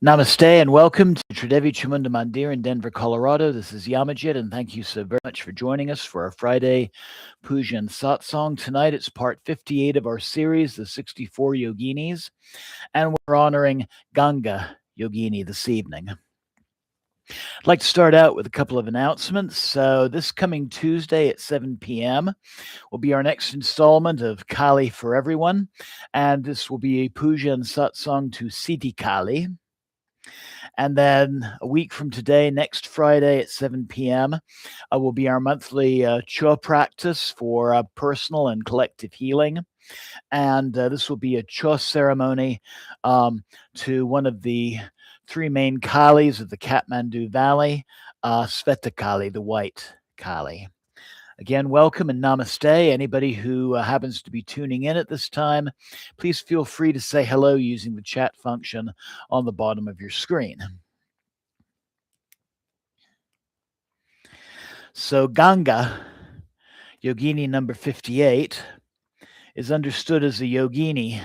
Namaste and welcome to Tridevi Chamunda Mandir in Denver, Colorado. This is Yamajit, and thank you so very much for joining us for our Friday Puja and Satsang. Tonight it's part 58 of our series, the 64 Yoginis, and we're honoring Ganga Yogini this evening. I'd like to start out with a couple of announcements. So this coming Tuesday at 7 p.m. will be our next installment of Kali for Everyone, and this will be a Puja and Satsang to Siddhi Kali. And then a week from today, next Friday at 7 p.m., will be our monthly Chua practice for personal and collective healing. And this will be a Chua ceremony to one of the three main Kalis of the Kathmandu Valley, Sveta Kali, the White Kali. Again, welcome and namaste. Anybody who happens to be tuning in at this time, please feel free to say hello using the chat function on the bottom of your screen. So Ganga, Yogini number 58, is understood as a Yogini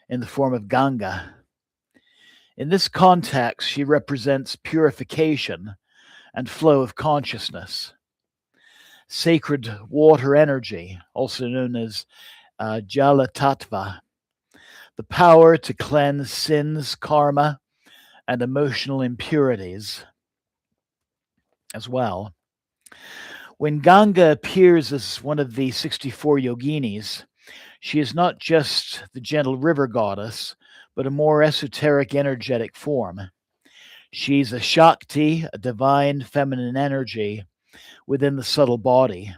in the form of Ganga. In this context, she represents purification and flow of consciousness. Sacred water energy, also known as Jala Tattva, the power to cleanse sins, karma, and emotional impurities as well. When Ganga appears as one of the 64 yoginis, she is not just the gentle river goddess, but a more esoteric energetic form. She's a Shakti, a divine feminine energy within the subtle body,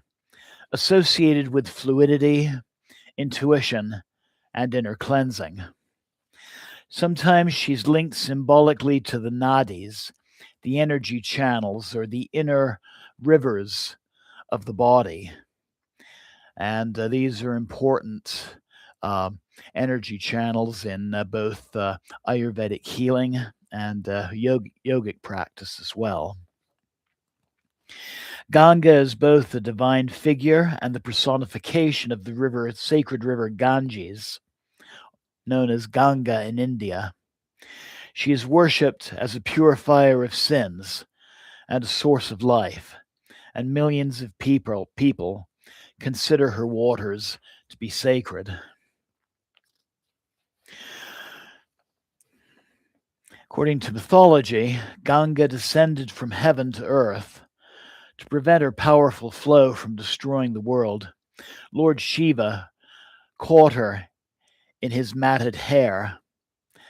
associated with fluidity, intuition, and inner cleansing. Sometimes she's linked symbolically to the nadis, the energy channels, or the inner rivers of the body. And these are important energy channels in both Ayurvedic healing and yogic practice as well. Ganga is both the divine figure and the personification of the sacred river Ganges, known as Ganga in India. She is worshipped as a purifier of sins and a source of life, and millions of people consider her waters to be sacred. According to mythology, Ganga descended from heaven to earth. To prevent her powerful flow from destroying the world, Lord Shiva caught her in his matted hair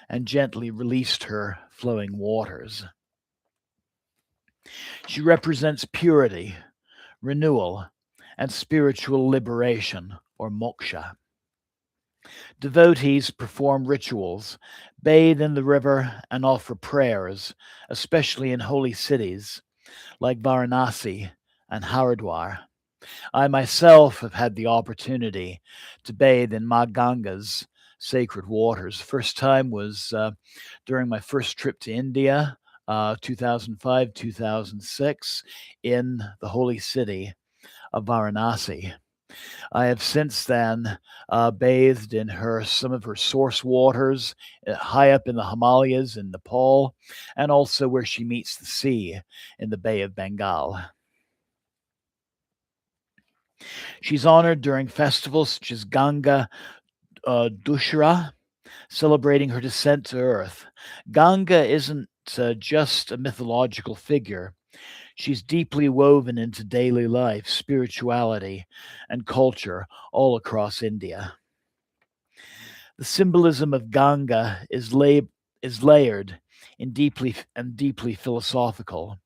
and gently released her flowing waters. She represents purity, renewal, and spiritual liberation, or moksha. Devotees perform rituals, bathe in the river, and offer prayers, especially in holy cities like Varanasi and Haridwar. I myself have had the opportunity to bathe in Ma Ganga's sacred waters. First time was during my first trip to India, 2005, 2006, in the holy city of Varanasi. I have since then bathed in some of her source waters high up in the Himalayas in Nepal, and also where she meets the sea in the Bay of Bengal. She's honored during festivals such as Ganga Dussehra, celebrating her descent to earth. Ganga isn't just a mythological figure. She's deeply woven into daily life, spirituality, and culture all across India. The symbolism of Ganga is layered and deeply philosophical.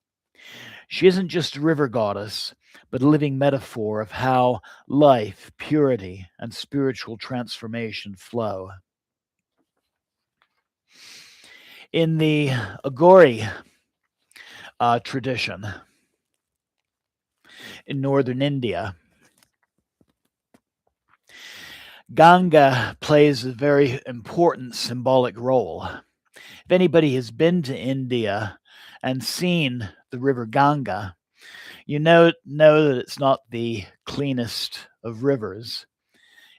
She isn't just a river goddess, but a living metaphor of how life, purity, and spiritual transformation flow. In the Aghori tradition in northern India, Ganga plays a very important symbolic role. If anybody has been to India and seen the river Ganga, you know that it's not the cleanest of rivers.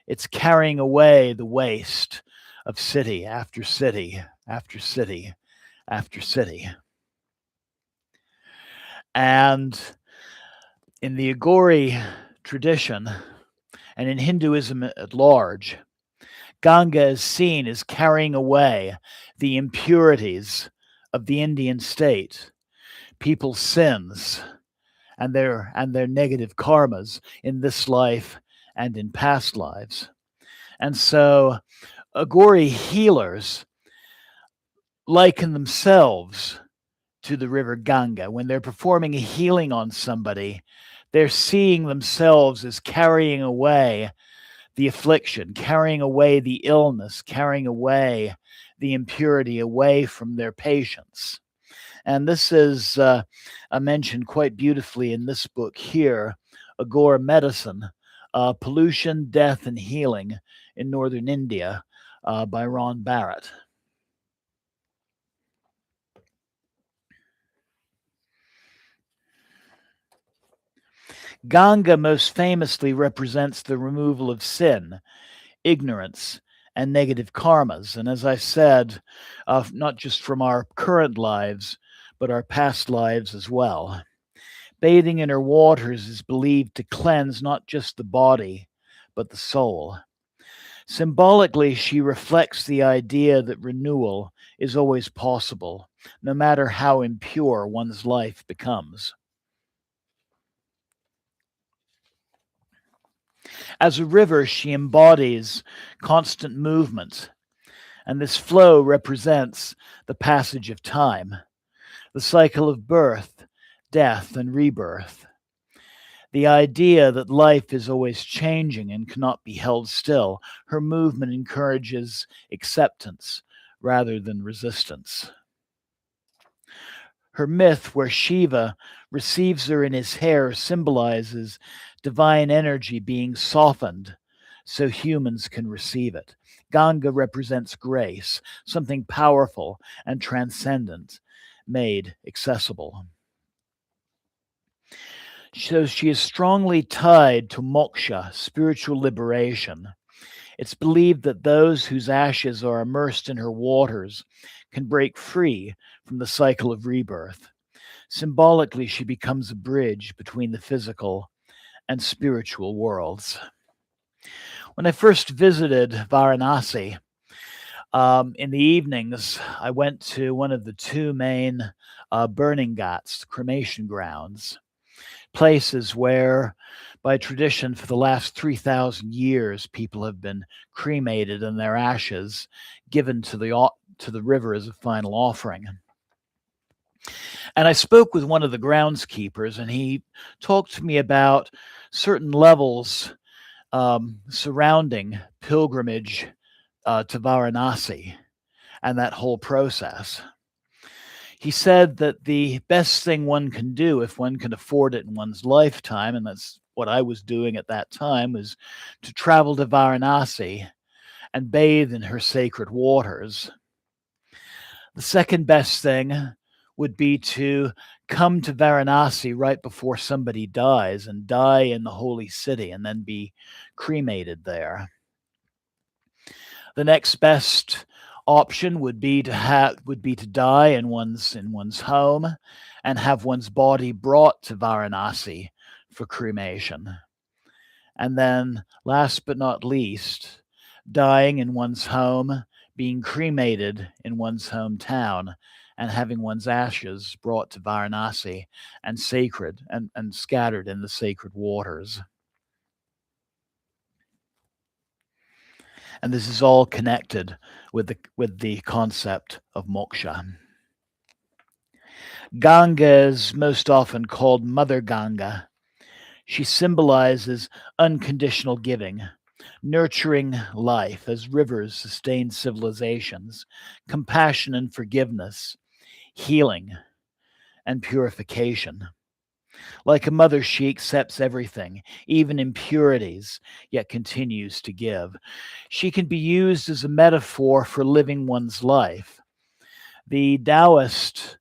It's carrying away the waste of city after city after city after city. And in the Yogini tradition, and in Hinduism at large, Ganga is seen as carrying away the impurities of the Indian state, people's sins, and their negative karmas in this life and in past lives. And so Agori healers liken themselves to the river Ganga. When they're performing a healing on somebody, they're seeing themselves as carrying away the affliction, carrying away the illness, carrying away the impurity away from their patients. And this is mentioned quite beautifully in this book here, Agora Medicine, Pollution, Death, and Healing in Northern India by Ron Barrett. Ganga most famously represents the removal of sin, ignorance, and negative karmas. And as I said, not just from our current lives, but our past lives as well. Bathing in her waters is believed to cleanse not just the body, but the soul. Symbolically, she reflects the idea that renewal is always possible, no matter how impure one's life becomes. As a river, she embodies constant movement, and this flow represents the passage of time, the cycle of birth, death, and rebirth. The idea that life is always changing and cannot be held still. Her movement encourages acceptance rather than resistance. Her myth, where Shiva receives her in his hair, symbolizes divine energy being softened so humans can receive it. Ganga represents grace, something powerful and transcendent, made accessible. So she is strongly tied to moksha, spiritual liberation. It's believed that those whose ashes are immersed in her waters can break free from the cycle of rebirth. Symbolically, she becomes a bridge between the physical and spiritual worlds. When I first visited Varanasi, in the evenings, I went to one of the two main burning ghats, cremation grounds, places where, by tradition, for the last 3,000 years, people have been cremated and their ashes given to the river as a final offering. And I spoke with one of the groundskeepers, and he talked to me about certain levels surrounding pilgrimage to Varanasi and that whole process. He said that the best thing one can do, if one can afford it in one's lifetime, and that's what I was doing at that time, was to travel to Varanasi and bathe in her sacred waters. The second best thing would be to come to Varanasi right before somebody dies and die in the holy city and then be cremated there. The next best option would be to die in one's home and have one's body brought to Varanasi for cremation. And then last but not least, dying in one's home, being cremated in one's hometown, and having one's ashes brought to Varanasi and and scattered in the sacred waters. And this is all connected with the concept of moksha. Ganga is most often called Mother Ganga. She symbolizes unconditional giving, nurturing life as rivers sustain civilizations, compassion and forgiveness, healing and purification. Like a mother, she accepts everything, even impurities, yet continues to give. She can be used as a metaphor for living one's life. The Taoist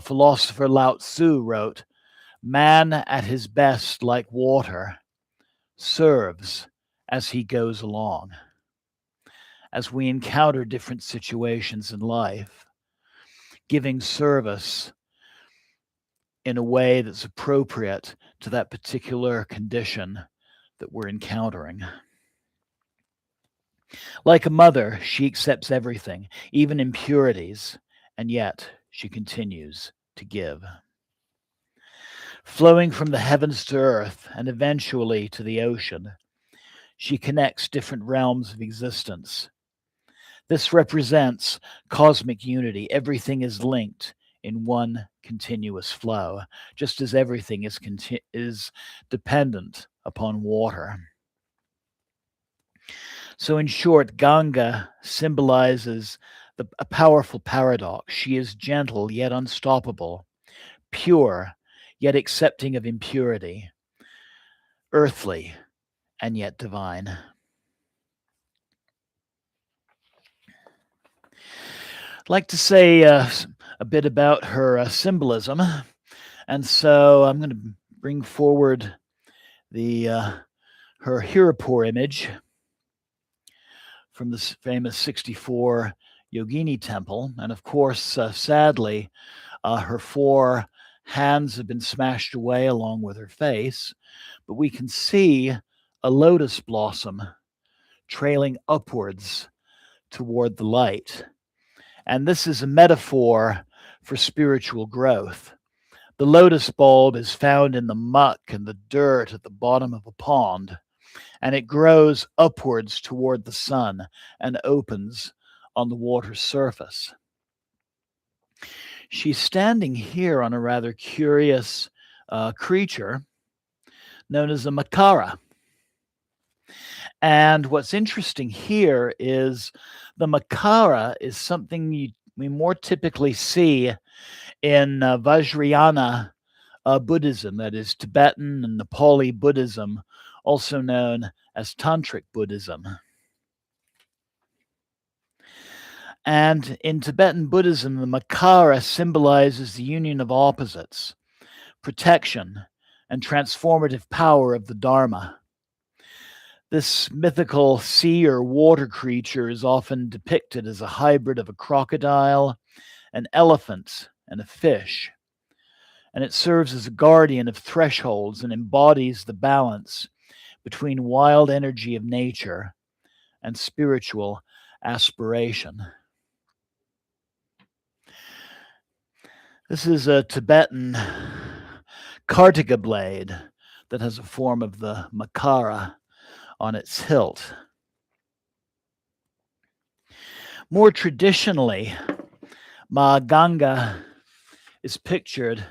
philosopher Lao Tzu wrote, "Man at his best, like water, serves as he goes along." As we encounter different situations in life, giving service in a way that's appropriate to that particular condition that we're encountering. Like a mother, she accepts everything, even impurities, and yet she continues to give. Flowing from the heavens to earth and eventually to the ocean, she connects different realms of existence. This represents cosmic unity. Everything is linked in one continuous flow, just as everything is dependent upon water. So, in short, Ganga symbolizes a powerful paradox. She is gentle yet unstoppable, pure yet accepting of impurity, earthly and yet divine. I'd like to say a bit about her symbolism, and so I'm going to bring forward the her Hirapur image from this famous 64 Yogini temple, and of course, sadly, her 4 hands have been smashed away along with her face, but we can see a lotus blossom trailing upwards toward the light. And this is a metaphor for spiritual growth. The lotus bulb is found in the muck and the dirt at the bottom of a pond, and it grows upwards toward the sun and opens on the water's surface. She's standing here on a rather curious creature known as a makara. And what's interesting here is the makara is something we more typically see in Vajrayana Buddhism, that is Tibetan and Nepali Buddhism, also known as Tantric Buddhism. And in Tibetan Buddhism, the makara symbolizes the union of opposites, protection, and transformative power of the Dharma. This mythical sea or water creature is often depicted as a hybrid of a crocodile, an elephant, and a fish. And it serves as a guardian of thresholds and embodies the balance between wild energy of nature and spiritual aspiration. This is a Tibetan Kartika blade that has a form of the makara on its hilt. More traditionally, Ma Ganga is pictured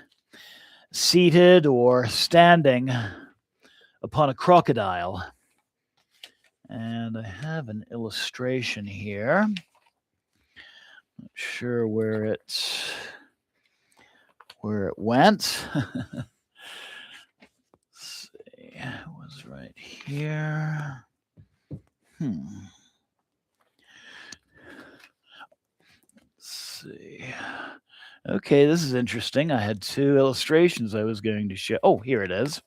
seated or standing upon a crocodile. And I have an illustration here. Not sure where it went. Let's see. It was right here. Let's see. Okay, this is interesting. I had 2 illustrations I was going to show. Oh, here it is.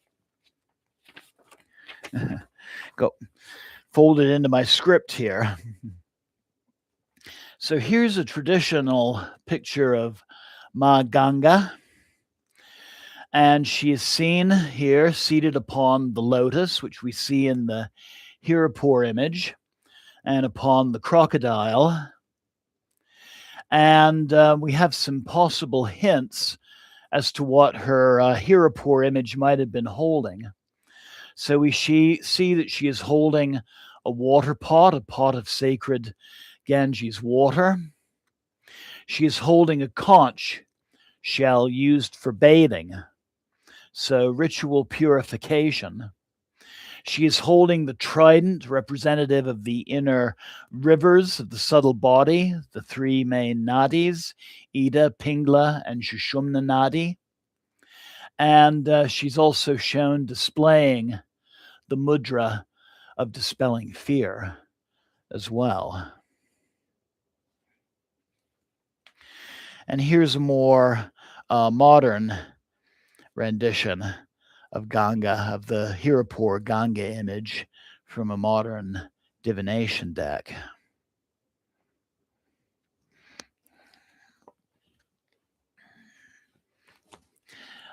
Go fold it into my script here. So here's a traditional picture of Ma Ganga. And she is seen here seated upon the lotus, which we see in the Hirapur image, and upon the crocodile. And we have some possible hints as to what her Hirapur image might have been holding. So we see that she is holding a water pot, a pot of sacred Ganges water. She is holding a conch shell used for bathing, so ritual purification. She is holding the trident, representative of the inner rivers of the subtle body, the 3 main nadis, Ida, Pingla, and Sushumna nadi. And she's also shown displaying the mudra of dispelling fear as well. And here's a more modern rendition of Ganga, of the Hirapur Ganga image from a modern divination deck.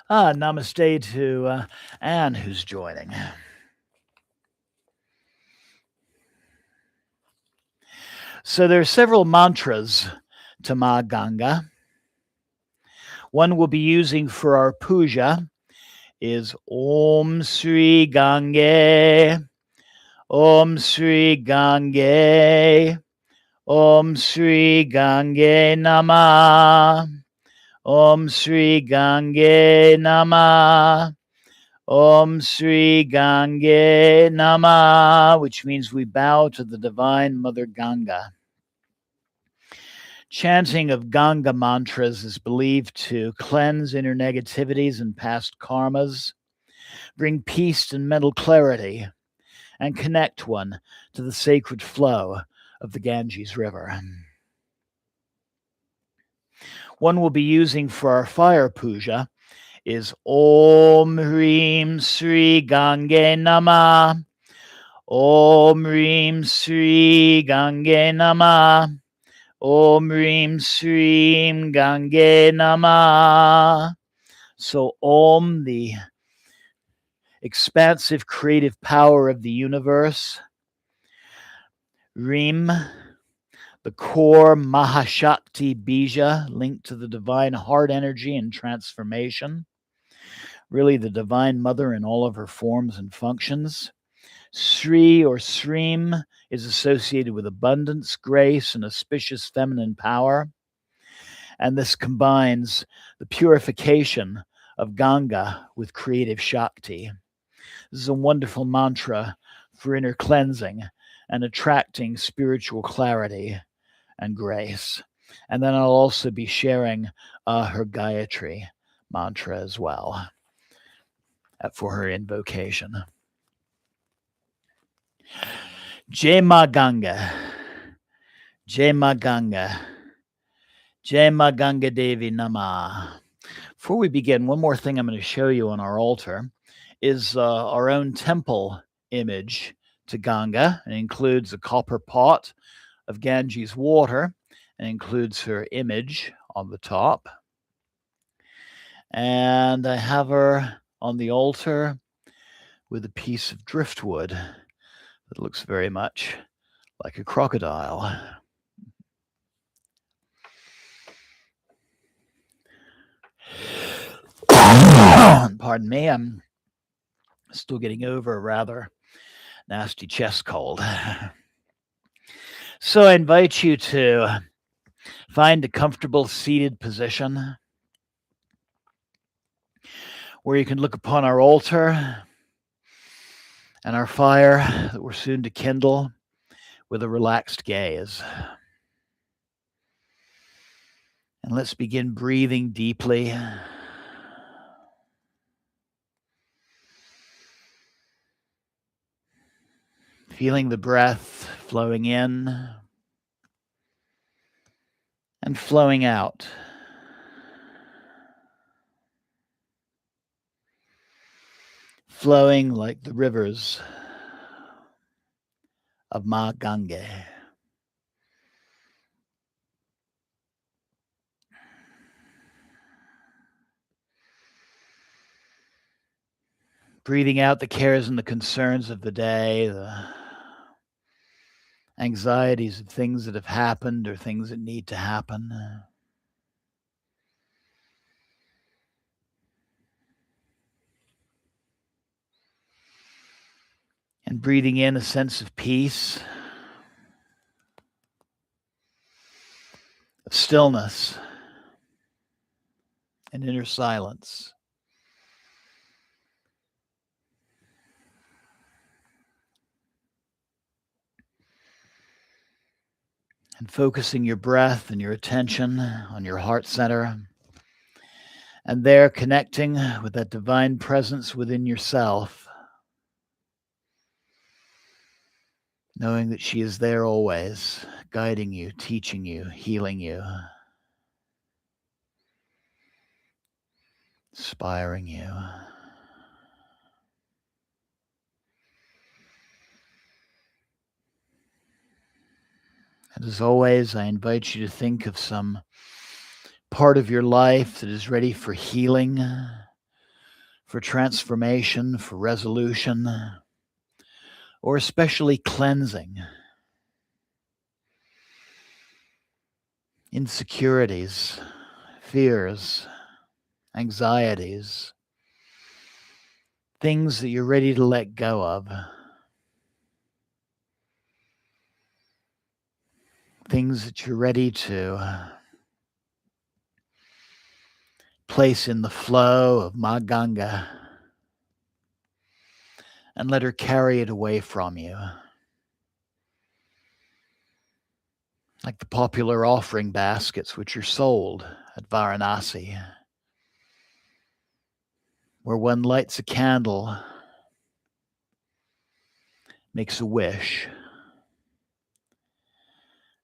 Namaste to Anne, who's joining. So there are several mantras to Ma Ganga. One we'll be using for our puja is Om Sri Gange, Om Sri Gange, Om Sri Gange Namaha, Om Sri Gange Namaha, Om Sri Gange Namaha, which means we bow to the Divine Mother Ganga. Chanting of Ganga mantras is believed to cleanse inner negativities and past karmas, bring peace and mental clarity, and connect one to the sacred flow of the Ganges River. One we'll be using for our fire puja is Om Hrim Sri Gange Namaha, Om Hrim Sri Gange Namaha, Om Hrim Sri Gange Namaha. So Om, the expansive creative power of the universe. Hrim, the core Mahashakti Bija, linked to the divine heart energy and transformation. Really the divine mother in all of her forms and functions. Sri or Srim is associated with abundance, grace, and auspicious feminine power. And this combines the purification of Ganga with creative Shakti. This is a wonderful mantra for inner cleansing and attracting spiritual clarity and grace. And then I'll also be sharing her Gayatri mantra as well for her invocation. Jai Ma Ganga, Jai Ma Ganga, Jai Ma Ganga Devi Namaha. Before we begin, one more thing I'm going to show you on our altar is our own temple image to Ganga. It includes a copper pot of Ganges water and includes her image on the top. And I have her on the altar with a piece of driftwood that looks very much like a crocodile. Pardon me, I'm still getting over a rather nasty chest cold. So I invite you to find a comfortable seated position where you can look upon our altar and our fire that we're soon to kindle with a relaxed gaze. And let's begin breathing deeply. Feeling the breath flowing in and flowing out. Flowing like the rivers of Ma Gange. Breathing out the cares and the concerns of the day, the anxieties of things that have happened or things that need to happen. And breathing in a sense of peace, of stillness, and inner silence. And focusing your breath and your attention on your heart center. And there connecting with that divine presence within yourself. Knowing that she is there always, guiding you, teaching you, healing you, inspiring you. And as always, I invite you to think of some part of your life that is ready for healing, for transformation, for resolution, or especially cleansing. Insecurities, fears, anxieties, things that you're ready to let go of, things that you're ready to place in the flow of Ma Ganga and let her carry it away from you. Like the popular offering baskets which are sold at Varanasi, where one lights a candle, makes a wish,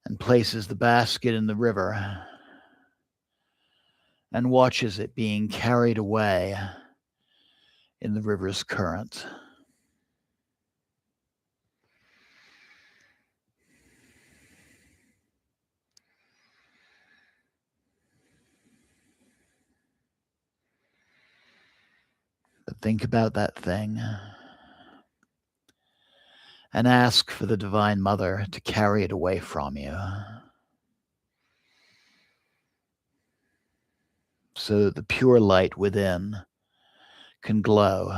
and places the basket in the river and watches it being carried away in the river's current. But think about that thing and ask for the Divine Mother to carry it away from you so that the pure light within can glow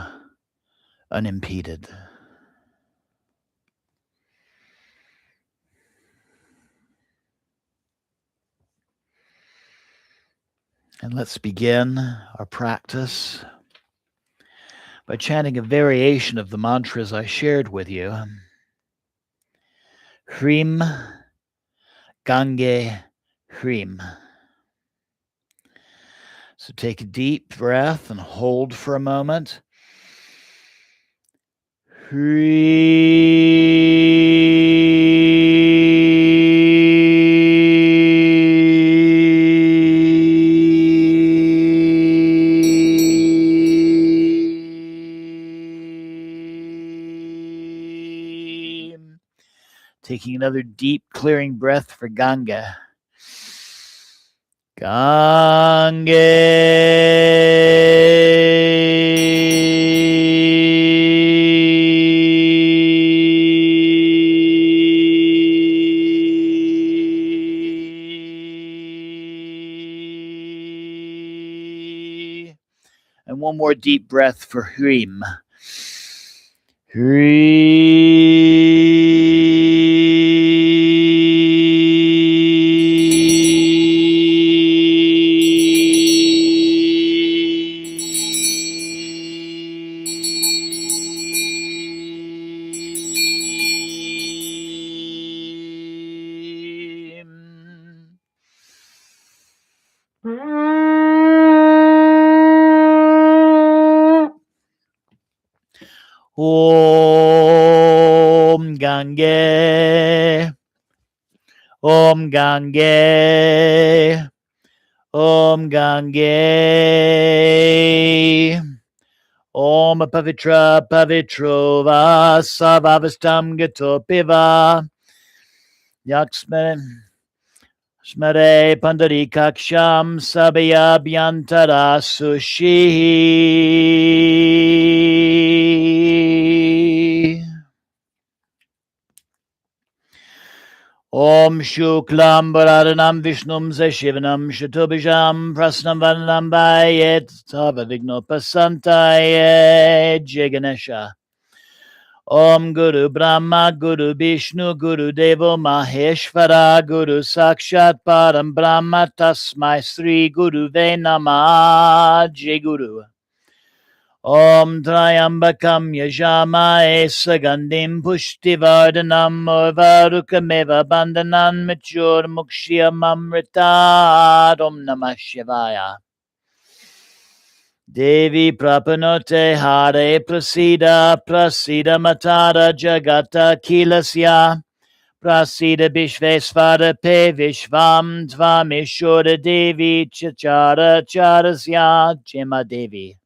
unimpeded. And let's begin our practice by chanting a variation of the mantras I shared with you. Hrim, Gange, Hrim. So take a deep breath and hold for a moment. Taking another deep clearing breath for Ganga. And one more deep breath for Hrim. Om Gange, Om Gange, Om Gange, Om Pavitra Pavitro Vasavavastam Gato Piva, Yaksmare Smare Pandari Kaksham Sabaya Byantara Sushi. Om Shuklam Bharadhanam Vishnum Zashivanam Shatubhijam Prasnam Vanam Bayet Tavavigno Pasantaye Jaganesha. Om Guru Brahma Guru Vishnu Guru Devo Maheshvara Guru Sakshat Param Brahma Tasmai Sri Guru Ve Namaha Jai Guru. Om Trayambakam Yajamae Sagandim Pushtivardhanam Urvarukameva Bandhanan Mature Mukshya Mamritad. Om Namah Shivaya. Devi Prapanote Hare Prasida Prasida Matara Jagata Kilasya Prasida Bishvesvara Pe Vishvam Tvamishura Devi Chachara Charasya Jema Devi.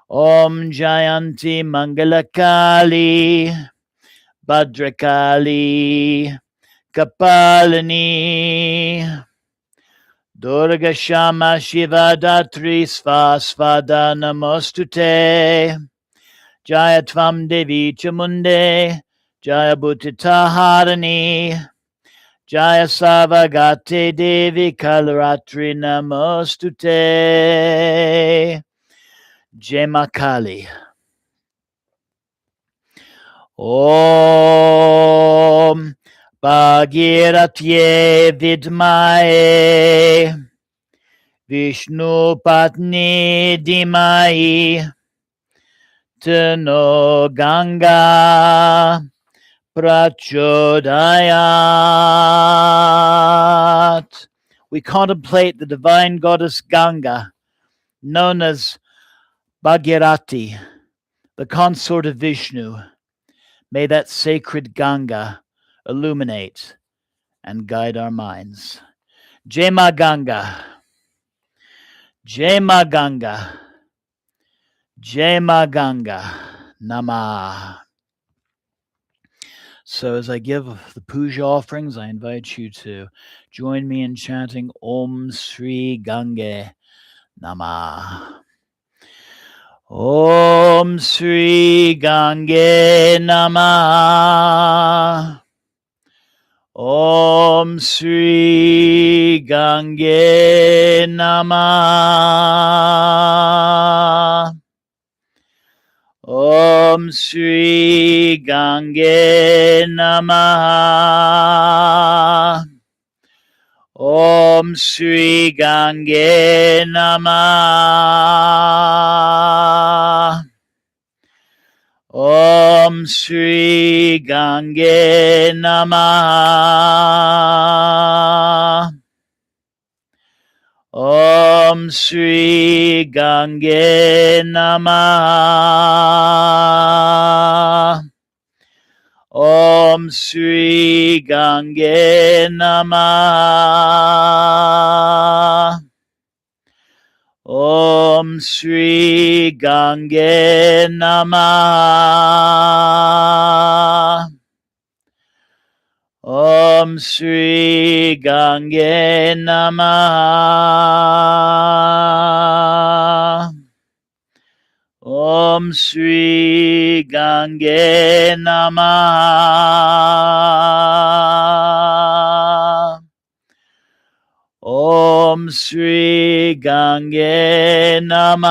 Om Jayanti Mangalakali Bhadrakali Kapalini Durga Shama Shiva Datri Svasvada Namostute. Jaya Tvam Devi Chamunde. Jaya Bhutita Harani. Jaya Savagate Devi Kalaratri Namostute. Jema Kali. Om Bhagiratye Vidmaye Vishnu Patni Dimai Tano Ganga Prachodayat. We contemplate the divine goddess Ganga, known as Bhagirati, the consort of Vishnu. May that sacred Ganga illuminate and guide our minds. Jema Ganga. Jema Ganga. Jema Ganga. Namaha. So as I give the puja offerings, I invite you to join me in chanting Om Sri Gange Namaha. Om Sri Gange Namaha. Om Sri Gange Namaha. Om Sri Gange Namaha. Om Sri Gange Namaha. Om Sri Gange Namaha. Om Sri Gange Namaha. Om Sri Gange Namaha. Om Sri Gange Namaha. Om Sri Gange Namaha. Om Sri Gange Namaha. Om Sri Gange Namaha.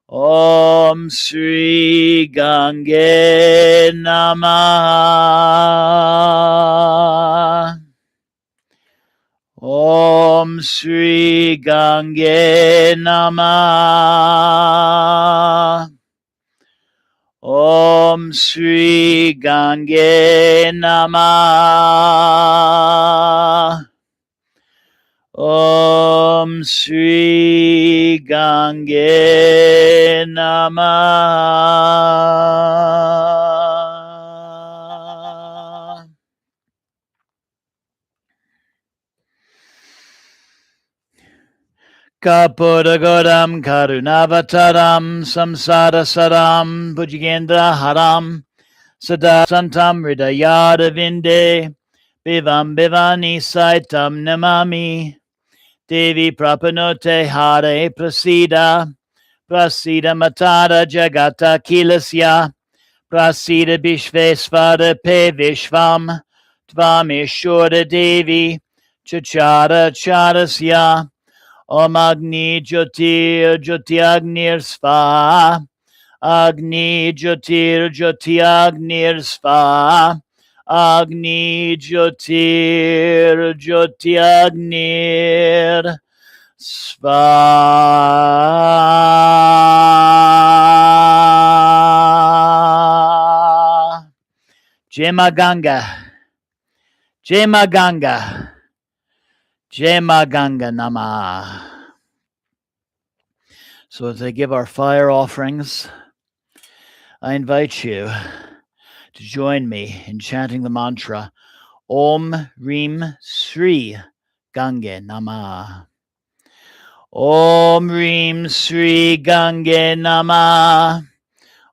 Om Sri Gange Namaha. Om Sri Gange Namaha. Om Sri Gange Namaha. Om Sri Gange Namaha. Kapuragodam Karunavataram Samsara Saram Pujagendra Haram Sada Santam Hridayada Vinde Bivam Bivani Saitam Namami Devi Prapanote Hare Prasida Prasida Matara Jagata Kilasya Prasida Bishvesvara Pe Vishvam Tvamishura Devi Chachara Charasya Om Agni Jyotir Jyotiagnir Svaha Agni Jyotir Jyotiagnir Svaha Agni Jyotir Jyotiagnir Svaha. Jema Ganga. Jema Ganga. Jema Ganga Namaha. So as I give our fire offerings, I invite you to join me in chanting the mantra Om Hrim Sri Gange Namaha. Om Hrim Sri Gange Namaha.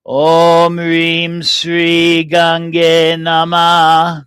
Om Hrim Sri Gange Namaha.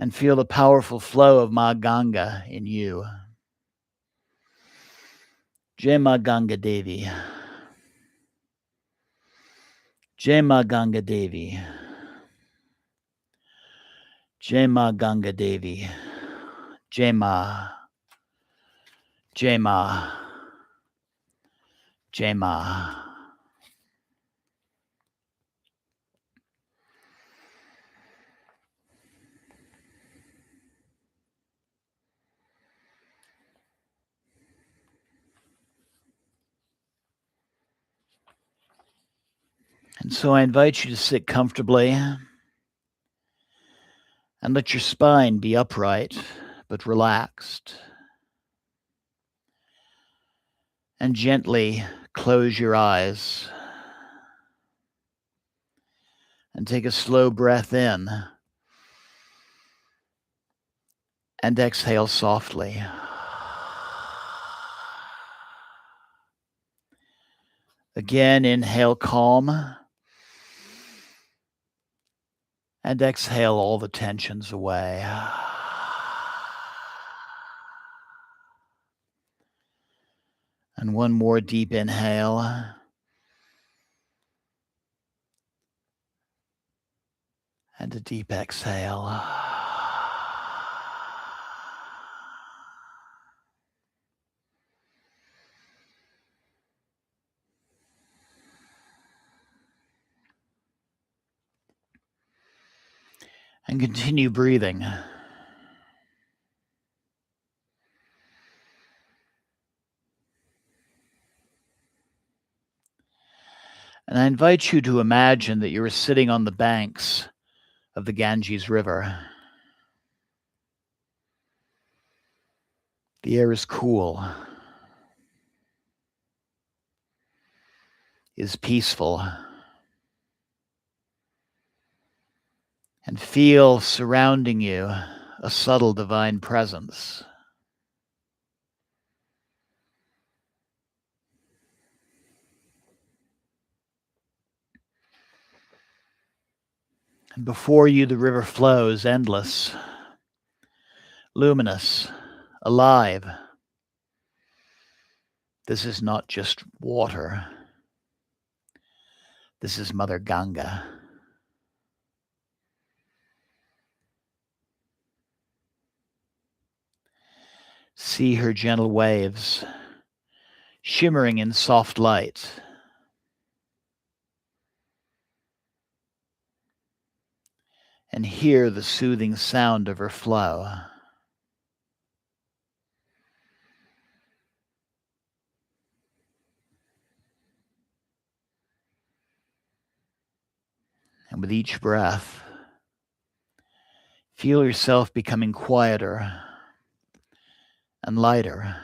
and feel the powerful flow of Ma Ganga in you. Jai Ma Ganga Devi. Jai Ma Ganga Devi. Jai Ma Ganga Devi. Jai Ma. Jai Ma. Jai Ma. And so I invite you to sit comfortably and let your spine be upright but relaxed. And gently close your eyes and take a slow breath in and exhale softly. Again, inhale calm and exhale all the tensions away. And one more deep inhale. And a deep exhale. And continue breathing. And I invite you to imagine that you are sitting on the banks of the Ganges River. The air is cool, is peaceful, and feel surrounding you a subtle divine presence. And before you, the river flows endless, luminous, alive. This is not just water. This is Mother Ganga. See her gentle waves, shimmering in soft light. And hear the soothing sound of her flow. And with each breath, feel yourself becoming quieter and lighter.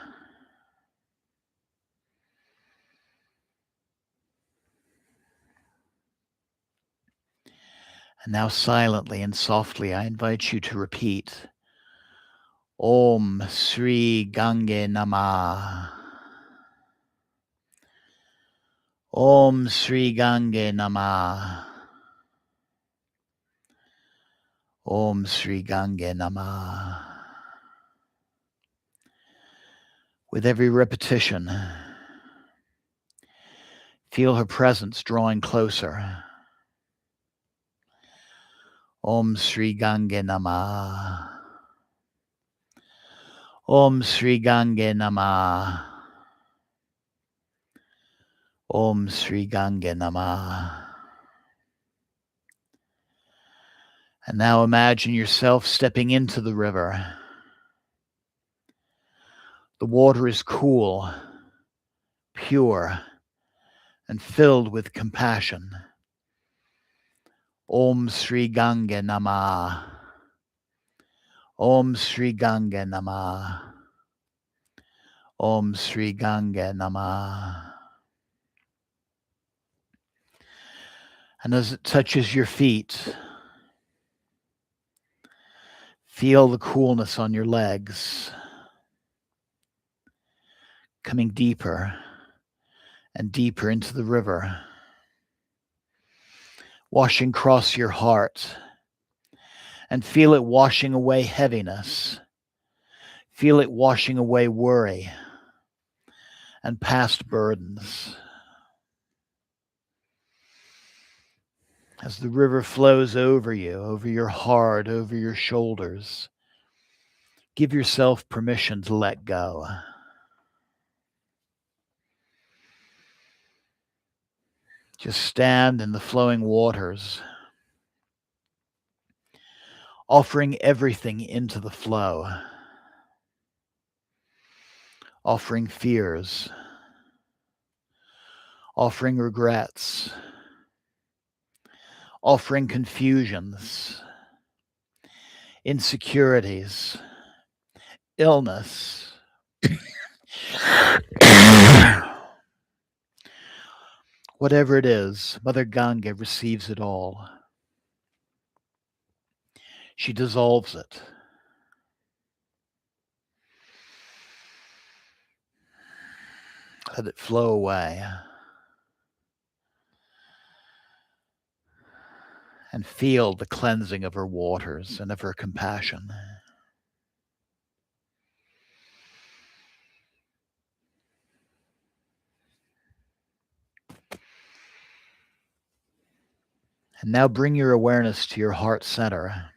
And now silently and softly, I invite you to repeat, Om Sri Gange Namaha. Om Sri Gange Namaha. Om Sri Gange Namaha. With every repetition, feel her presence drawing closer. Om Sri Gange Namaha. Om Sri Gange Namaha. Om Sri Gange Namaha. And now imagine yourself stepping into the river. The water is cool, pure, and filled with compassion. Om Sri Gange Namaha. Om Sri Gange Namaha. Om Sri Gange Namaha. And as it touches your feet, feel the coolness on your legs, coming deeper and deeper into the river, washing across your heart and feel it washing away heaviness. Feel it washing away worry and past burdens. As the river flows over you, over your heart, over your shoulders, give yourself permission to let go. Just stand in the flowing waters, offering everything into the flow, offering fears, offering regrets, offering confusions, insecurities, illness. Whatever it is, Mother Ganga receives it all. She dissolves it. Let it flow away. And feel the cleansing of her waters and of her compassion. And now bring your awareness to your heart center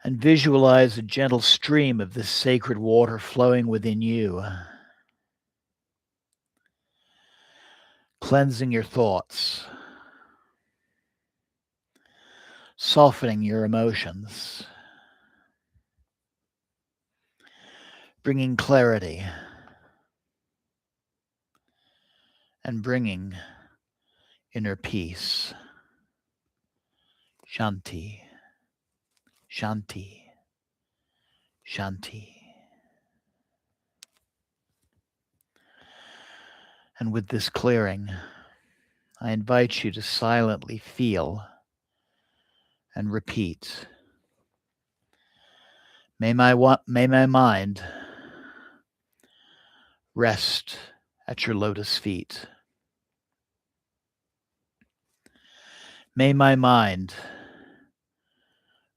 and visualize a gentle stream of this sacred water flowing within you, cleansing your thoughts, softening your emotions, bringing clarity, and bringing inner peace. Shanti, Shanti, Shanti. And with this clearing, I invite you to silently feel and repeat. May my mind rest at your lotus feet. May my mind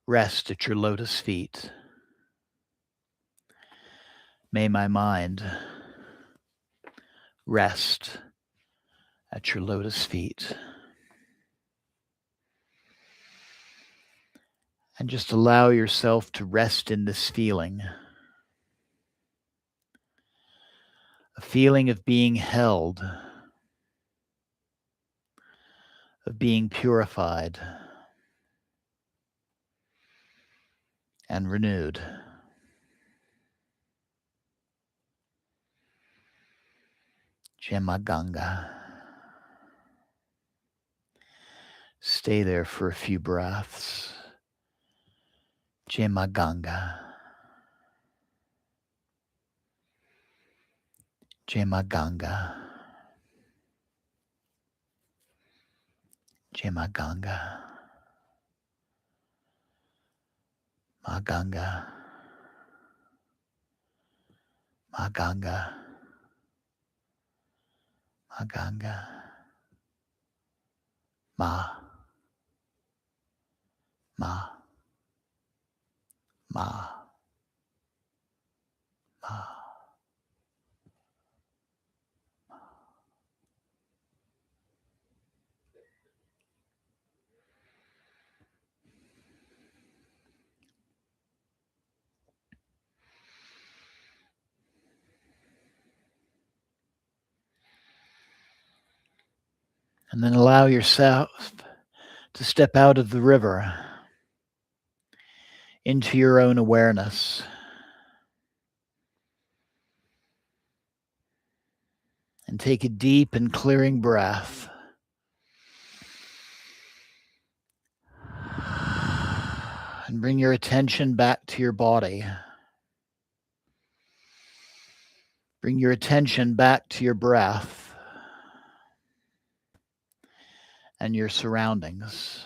rest at your lotus feet. May my mind rest at your lotus feet. And just allow yourself to rest in this feeling. A feeling of being held, of being purified and renewed. Ganga. Stay there for a few breaths. Ganga. Ganga. Ganga. Ganga. Ganga. Ganga. Ma. Ma. Ma. Ma. And then allow yourself to step out of the river into your own awareness. And take a deep and clearing breath. And bring your attention back to your body. Bring your attention back to your breath and your surroundings.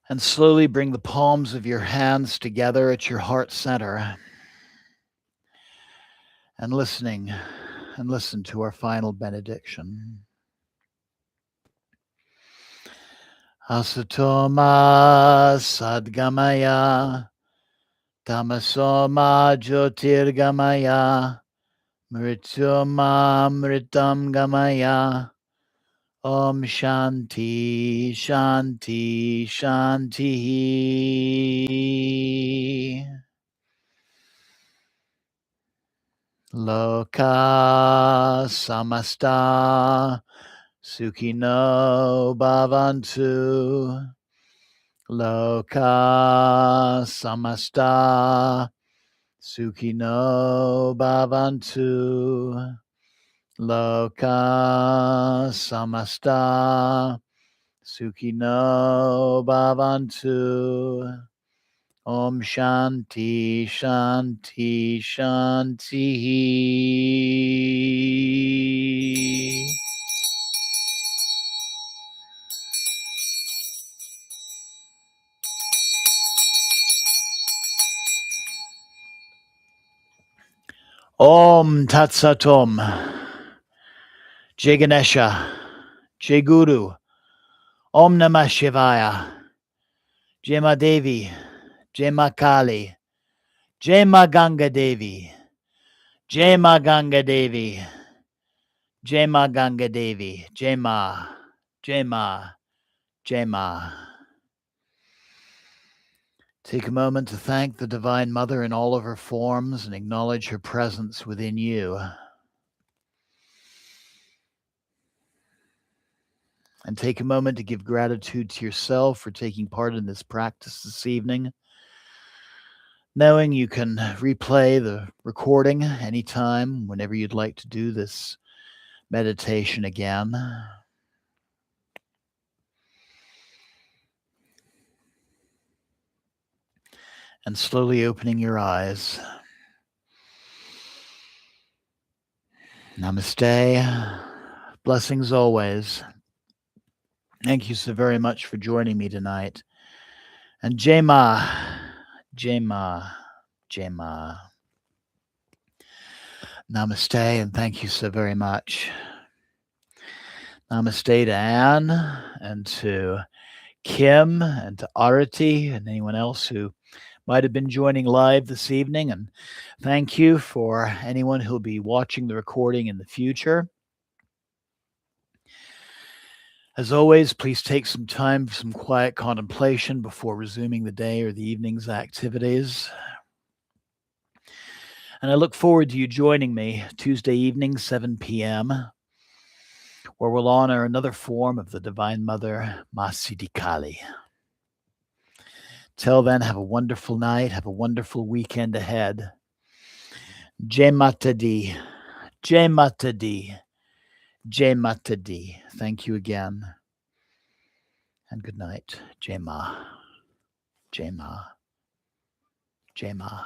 And slowly bring the palms of your hands together at your heart center. And listening and listen to our final benediction. Asatoma sadgamaya, tamasoma jyotirgamaya, mrityoma mritam gamaya. Om Shanti, Shanti, Shanti. Loka samasta sukhino bhavantu. Loka samasta sukhino bhavantu. Loka samasta sukhino bhavantu. Om Shanti, Shanti, Shanti. Om Tat Sat Om. Jai Ganesha, Jai Guru, Om Namah Shivaya, Jai Ma Devi, Jai Ma Kali, Jai Ma Ganga Devi, Jai Ma Ganga Devi, Jai Ma Ganga Devi, Jai Ma, Jai Ma, Jai Ma. Take a moment to thank the Divine Mother in all of her forms and acknowledge her presence within you. And take a moment to give gratitude to yourself for taking part in this practice this evening, knowing you can replay the recording anytime, whenever you'd like to do this meditation again. And slowly opening your eyes. Namaste. Blessings always. Thank you so very much for joining me tonight. And Jai Ma, Jai Ma, Jai Ma. Namaste, and thank you so very much. Namaste to Anne, and to Kim, and to Arati, and anyone else who might have been joining live this evening. And thank you for anyone who'll be watching the recording in the future. As always, please take some time for some quiet contemplation before resuming the day or the evening's activities. And I look forward to you joining me Tuesday evening, 7 p.m., where we'll honor another form of the Divine Mother, Ma Siddhi Kali. Till then, have a wonderful night, have a wonderful weekend ahead. Jai Mata Di, Jai Mata Di, Jai Mata Di. Thank you again. And good night. Jai Ma, Jai Ma, Jai Ma.